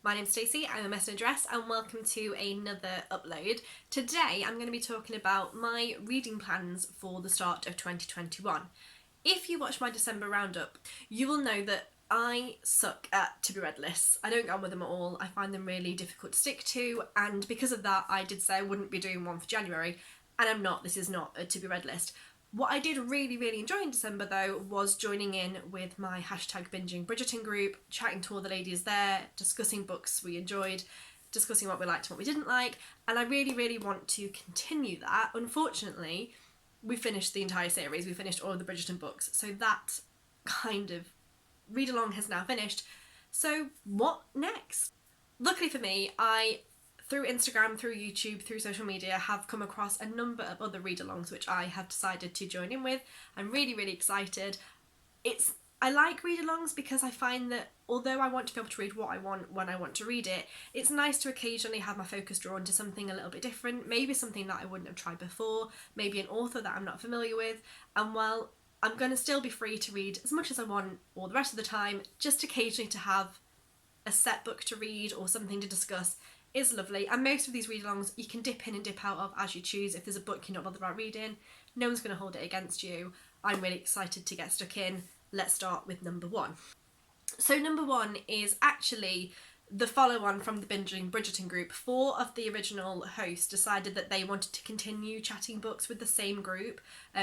My name's Stacey, I'm a mess and dress, and welcome to another upload. Today I'm going to be talking about my reading plans for the start of 2021. If you watch my December roundup, you will know that I suck at to be read lists. I don't get on with them at all. I find them really difficult to stick to, and because of that I did say I wouldn't be doing one for January, and I'm not. This is not a to be read list. What I did really enjoy in December though was joining in with my hashtag binging Bridgerton group, chatting to all the ladies there, discussing books we enjoyed, discussing what we liked and what we didn't like, and I really want to continue that. Unfortunately, we finished the entire series, we finished all of the Bridgerton books, so that kind of read-along has now finished. So what next? Luckily for me, I through Instagram, through YouTube, through social media, have come across a number of other read-alongs which I have decided to join in with. I'm really excited. I like read-alongs because I find that although I want to be able to read what I want when I want to read it, it's nice to occasionally have my focus drawn to something a little bit different, maybe something that I wouldn't have tried before, maybe an author that I'm not familiar with, and while I'm going to still be free to read as much as I want all the rest of the time, just occasionally to have a set book to read or something to discuss is lovely. And most of these read-alongs you can dip in and dip out of as you choose. If there's a book you're not bothered about reading, no one's going to hold it against you. I'm really excited to get stuck in. Let's start with number one. So number one is actually the follow-on from the Binging Bridgerton group. 4 of the original hosts decided that they wanted to continue chatting books with the same group.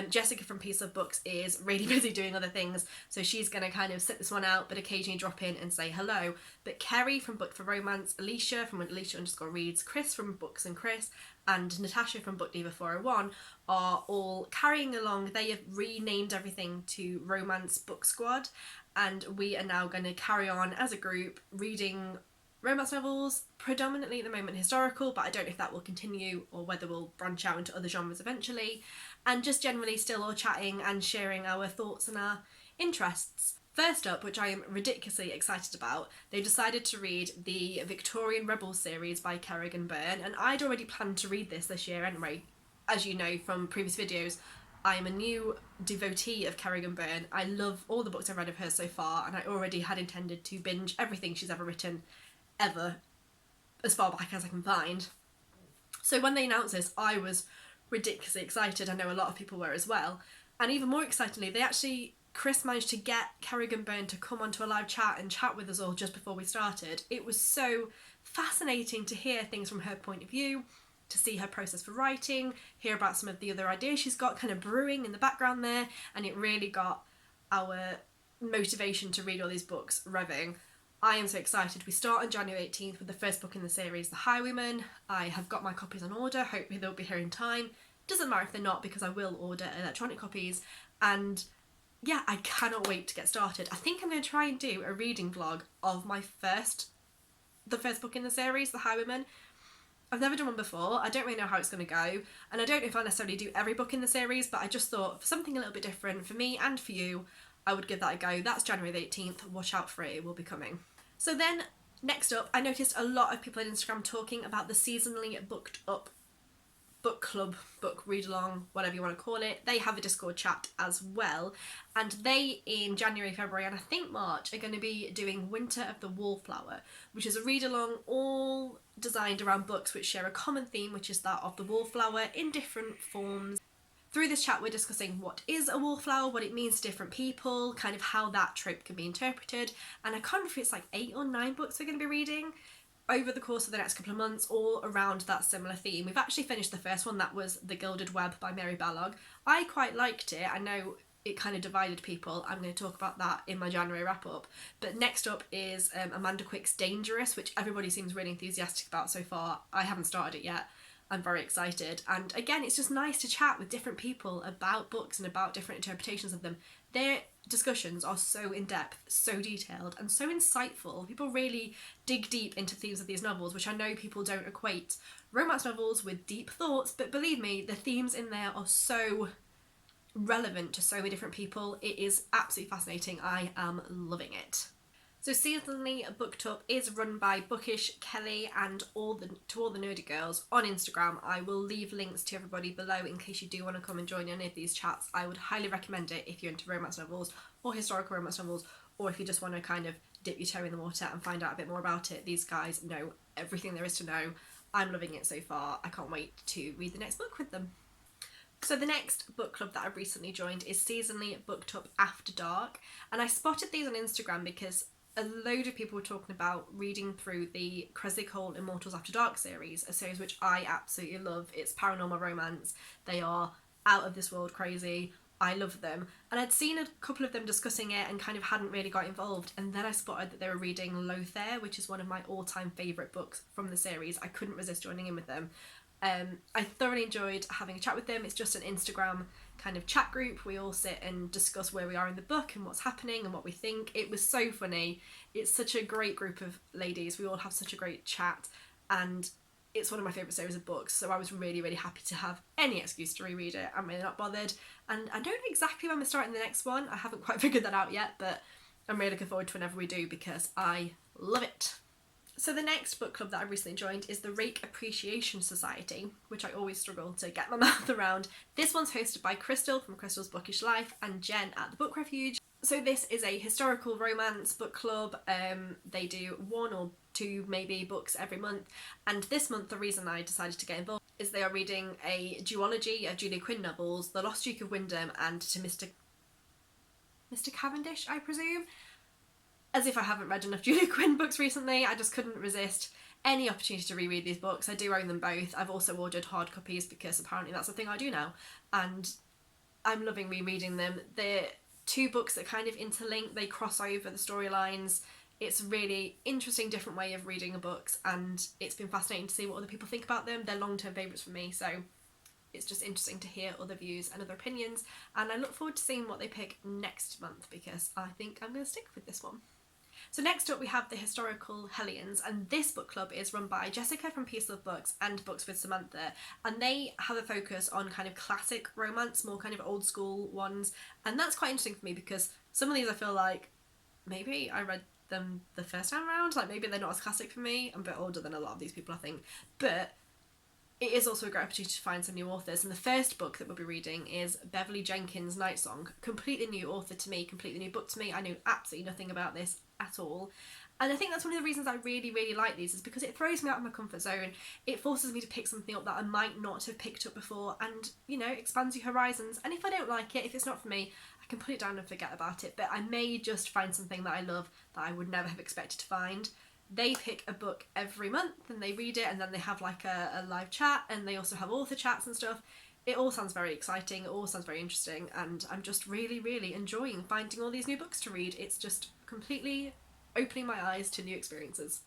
Jessica from Piece of Books is really busy doing other things, so she's going to kind of sit this one out but occasionally drop in and say hello. But Kerry from Book for Romance, Alicia from Alicia_reads, Chris from Books and Chris, and Natasha from Book Diva 401 are all carrying along. They have renamed everything to Romance Book Squad, and we are now going to carry on as a group reading romance novels, predominantly at the moment historical, but I don't know if that will continue or whether we'll branch out into other genres eventually, and just generally still all chatting and sharing our thoughts and our interests. First up, which I am ridiculously excited about, they've decided to read the Victorian Rebels series by Kerrigan Byrne, and I'd already planned to read this year anyway. As you know from previous videos, I am a new devotee of Kerrigan Byrne. I love all the books I've read of her so far, and I already had intended to binge everything she's ever written, ever, as far back as I can find. So when they announced this, I was ridiculously excited. I know a lot of people were as well, and even more excitedly, Chris managed to get Kerrigan Byrne to come onto a live chat and chat with us all just before we started. It was so fascinating to hear things from her point of view, to see her process for writing, hear about some of the other ideas she's got kind of brewing in the background there, and it really got our motivation to read all these books revving. I am so excited. We start on January 18th with the first book in the series, The Highwayman. I have got my copies on order. Hopefully they'll be here in time. Doesn't matter if they're not, because I will order electronic copies. And yeah, I cannot wait to get started. I think I'm going to try and do a reading vlog of the first book in the series, The Highwayman. I've never done one before. I don't really know how it's going to go, and I don't know if I'll necessarily do every book in the series, but I just thought for something a little bit different for me and for you, I would give that a go. That's January the 18th. Watch out for it. It will be coming. So then, next up, I noticed a lot of people on Instagram talking about the seasonally booked up book club, book read-along, whatever you want to call it. They have a Discord chat as well, and they, in January, February, and I think March, are going to be doing Winter of the Wallflower, which is a read-along all designed around books which share a common theme, which is that of the wallflower in different forms. Through this chat, we're discussing what is a wallflower, what it means to different people, kind of how that trope can be interpreted, and I can't remember if it's like 8 or 9 books we're going to be reading over the course of the next couple of months, all around that similar theme. We've actually finished the first one, that was The Gilded Web by Mary Ballog. I quite liked it. I know it kind of divided people. I'm going to talk about that in my January wrap-up. But next up is Amanda Quick's Dangerous, which everybody seems really enthusiastic about so far. I haven't started it yet. I'm very excited, and again, it's just nice to chat with different people about books and about different interpretations of them. Their discussions are so in-depth, so detailed, and so insightful. People really dig deep into themes of these novels, which I know people don't equate romance novels with deep thoughts, but believe me, the themes in there are so relevant to so many different people. It is absolutely fascinating. I am loving it. So Seasonally Booked Up is run by Bookish Kelly and to all the nerdy girls on Instagram. I will leave links to everybody below in case you do want to come and join any of these chats. I would highly recommend it if you're into romance novels or historical romance novels, or if you just want to kind of dip your toe in the water and find out a bit more about it. These guys know everything there is to know. I'm loving it so far. I can't wait to read the next book with them. So the next book club that I've recently joined is Seasonally Booked Up After Dark, and I spotted these on Instagram because a load of people were talking about reading through the Cressley Cole Immortals After Dark series, a series which I absolutely love. It's paranormal romance. They are out of this world crazy. I love them. And I'd seen a couple of them discussing it and kind of hadn't really got involved. And then I spotted that they were reading Lothair, which is one of my all-time favourite books from the series. I couldn't resist joining in with them. I thoroughly enjoyed having a chat with them. It's just an Instagram kind of chat group. We all sit and discuss where we are in the book and what's happening and what we think. It was so funny. It's such a great group of ladies. We all have such a great chat, and it's one of my favourite series of books, so I was really, really happy to have any excuse to reread it. I'm really not bothered, and I don't know exactly when we're starting the next one. I haven't quite figured that out yet, but I'm really looking forward to whenever we do because I love it. So the next book club that I recently joined is the Rake Appreciation Society, which I always struggle to get my mouth around. This one's hosted by Crystal from Crystal's Bookish Life and Jen at the Book Refuge. So this is a historical romance book club. They do 1 or 2 maybe books every month, and this month the reason I decided to get involved is they are reading a duology of Julia Quinn novels, The Lost Duke of Windham and To Mr. Cavendish, I presume. As if I haven't read enough Julia Quinn books recently, I just couldn't resist any opportunity to reread these books. I do own them both. I've also ordered hard copies because apparently that's a thing I do now, and I'm loving rereading them. They're 2 books that kind of interlink, they cross over the storylines. It's a really interesting, different way of reading books, and it's been fascinating to see what other people think about them. They're long-term favourites for me, so it's just interesting to hear other views and other opinions, and I look forward to seeing what they pick next month because I think I'm going to stick with this one. So next up we have the historical Hellions, and this book club is run by Jessica from Peace Love Books and Books with Samantha, and they have a focus on kind of classic romance, more kind of old school ones, and that's quite interesting for me because some of these I feel like maybe I read them the first time around, like maybe they're not as classic for me. I'm a bit older than a lot of these people I think, but it is also a great opportunity to find some new authors, and the first book that we'll be reading is Beverly Jenkins' Night Song. Completely new author to me, completely new book to me. I knew absolutely nothing about this at all, and I think that's one of the reasons I really, really like these, is because it throws me out of my comfort zone. It forces me to pick something up that I might not have picked up before, and, you know, expands your horizons. And if I don't like it, if it's not for me, I can put it down and forget about it, but I may just find something that I love that I would never have expected to find. They pick a book every month and they read it, and then they have like a live chat, and they also have author chats and stuff. It all sounds very exciting, it all sounds very interesting, and I'm just really, really enjoying finding all these new books to read. It's just completely opening my eyes to new experiences.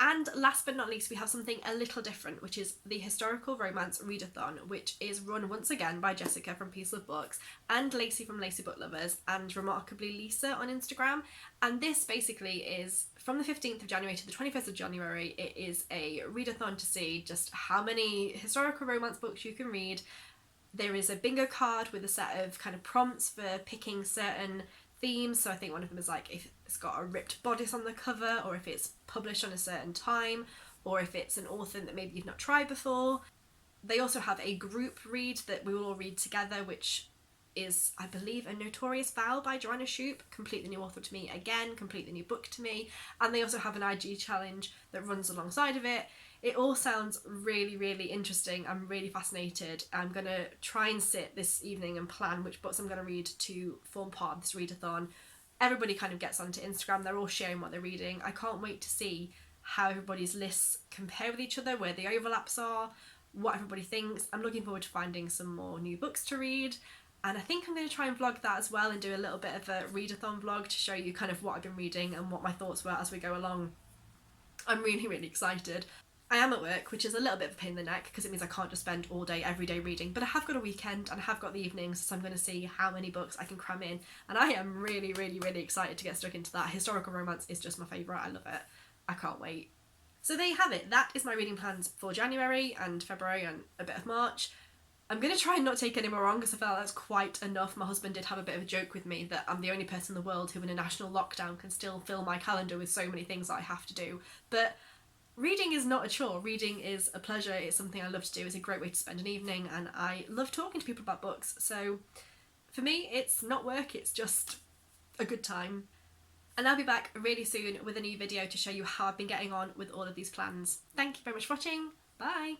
And last but not least, we have something a little different, which is the historical romance Readathon, which is run once again by Jessica from Peace Love Books and Lacey from Lacey Book Lovers and remarkably Lisa on Instagram. And this basically is from the 15th of January to the 21st of January. It is a readathon to see just how many historical romance books you can read. There is a bingo card with a set of kind of prompts for picking certain themes. So I think one of them is like if it's got a ripped bodice on the cover, or if it's published on a certain time, or if it's an author that maybe you've not tried before. They also have a group read that we will all read together, which is, I believe, A Notorious Vow by Joanna Shoup. Completely new author to me again, completely new book to me. And they also have an IG challenge that runs alongside of it. It all sounds really, really interesting. I'm really fascinated. I'm going to try and sit this evening and plan which books I'm going to read to form part of this readathon. Everybody kind of gets onto Instagram. They're all sharing what they're reading. I can't wait to see how everybody's lists compare with each other, where the overlaps are, what everybody thinks. I'm looking forward to finding some more new books to read. And I think I'm going to try and vlog that as well and do a little bit of a readathon vlog to show you kind of what I've been reading and what my thoughts were as we go along. I'm really, really excited. I am at work, which is a little bit of a pain in the neck because it means I can't just spend all day, every day reading, but I have got a weekend and I have got the evenings, so I'm going to see how many books I can cram in, and I am really, really, really excited to get stuck into that. Historical romance is just my favourite. I love it. I can't wait. So there you have it. That is my reading plans for January and February and a bit of March. I'm going to try and not take any more on because I feel like that's quite enough. My husband did have a bit of a joke with me that I'm the only person in the world who in a national lockdown can still fill my calendar with so many things that I have to do. But reading is not a chore. Reading is a pleasure. It's something I love to do. It's a great way to spend an evening, and I love talking to people about books. So for me, it's not work, it's just a good time. and I'll be back really soon with a new video to show you how I've been getting on with all of these plans. Thank you very much for watching. Bye!